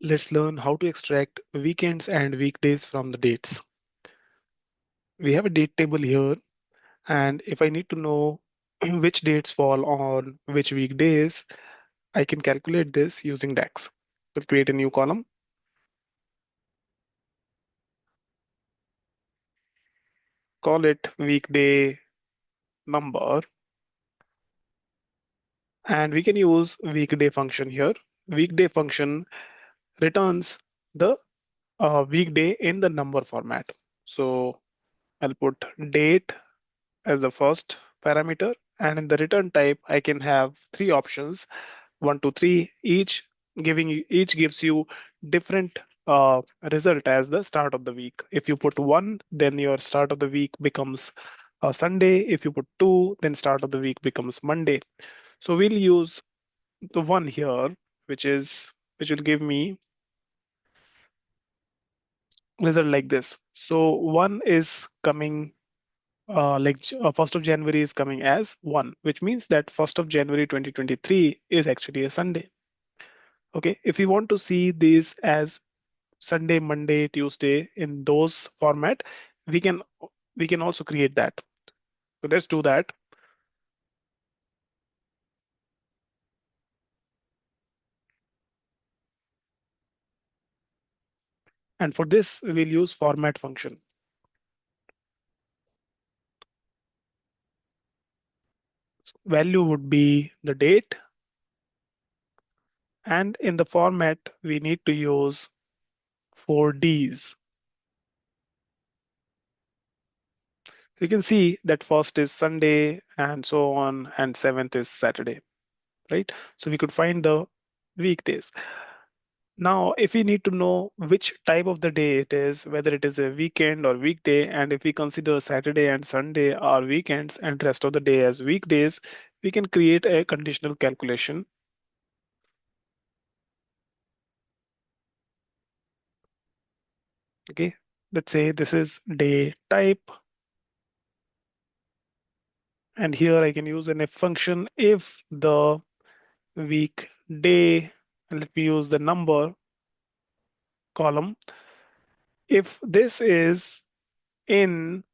Let's learn how to extract weekends and weekdays from the dates. We have a date table here, and if I need to know which dates fall on which weekdays, I can calculate this using DAX. We'll create a new column, call it weekday number, and we can use weekday function here. Weekday function returns the weekday in the number format. So I'll put date as the first parameter. And in the return type, I can have three options, 1, 2, 3, each gives you different result as the start of the week. If you put one, then your start of the week becomes Sunday. If you put two, then start of the week becomes Monday. So we'll use the one here, which will give me result like this. So one is coming like 1st of January is coming as 1, which means that 1st of January 2023 is actually a Sunday. Okay, if we want to see these as Sunday, Monday, Tuesday in those format, we can we can also create that. So let's do that. And for this, we'll use format function. Value would be the date, and in the format, we need to use 4Ds. So you can see that first is Sunday and so on, and seventh is Saturday, right? So we could find the weekdays. Now, if we need to know which type of the day it is, whether it is a weekend or weekday, and if we consider Saturday and Sunday are weekends and rest of the day as weekdays, we can create a conditional calculation. Okay, let's say this is day type, and here I can use an if function if the weekday, and let me use the number column. If this is in,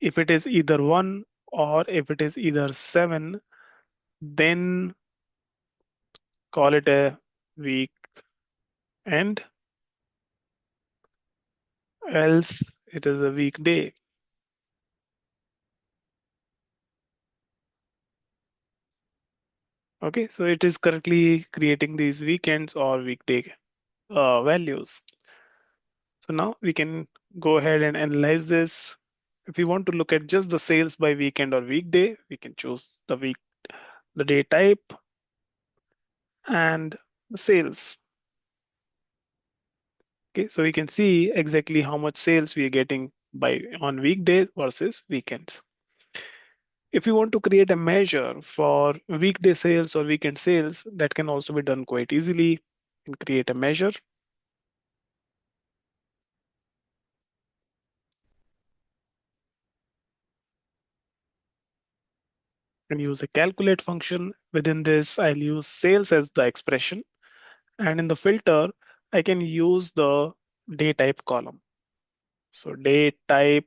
if it is either 1 or if it is either 7, then call it a weekend, else it is a weekday. Okay, so it is currently creating these weekends or weekday values. So now we can go ahead and analyze this. If we want to look at just the sales by weekend or weekday, we can choose the day type, and the sales. Okay, so we can see exactly how much sales we are getting by on weekdays versus weekends. If you want to create a measure for weekday sales or weekend sales, that can also be done quite easily. You can create a measure and use a calculate function. Within this, I'll use sales as the expression. And in the filter, I can use the day type column. So day type,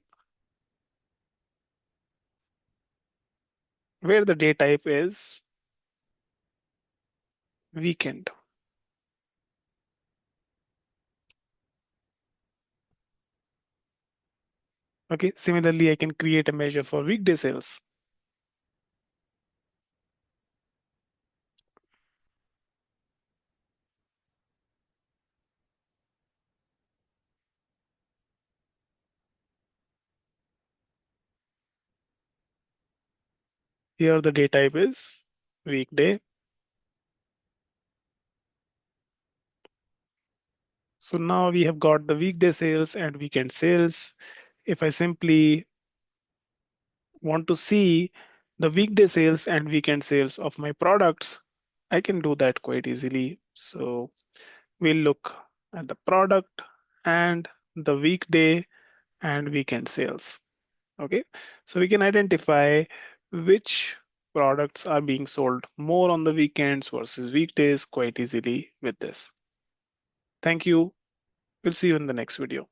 where the day type is weekend. Okay, similarly, I can create a measure for weekday sales. Here the day type is weekday. So now we have got the weekday sales and weekend sales. If I simply want to see the weekday sales and weekend sales of my products, I can do that quite easily. So we'll look at the product and the weekday and weekend sales. Okay, so we can identify which products are being sold more on the weekends versus weekdays quite easily with this. Thank you. We'll see you in the next video.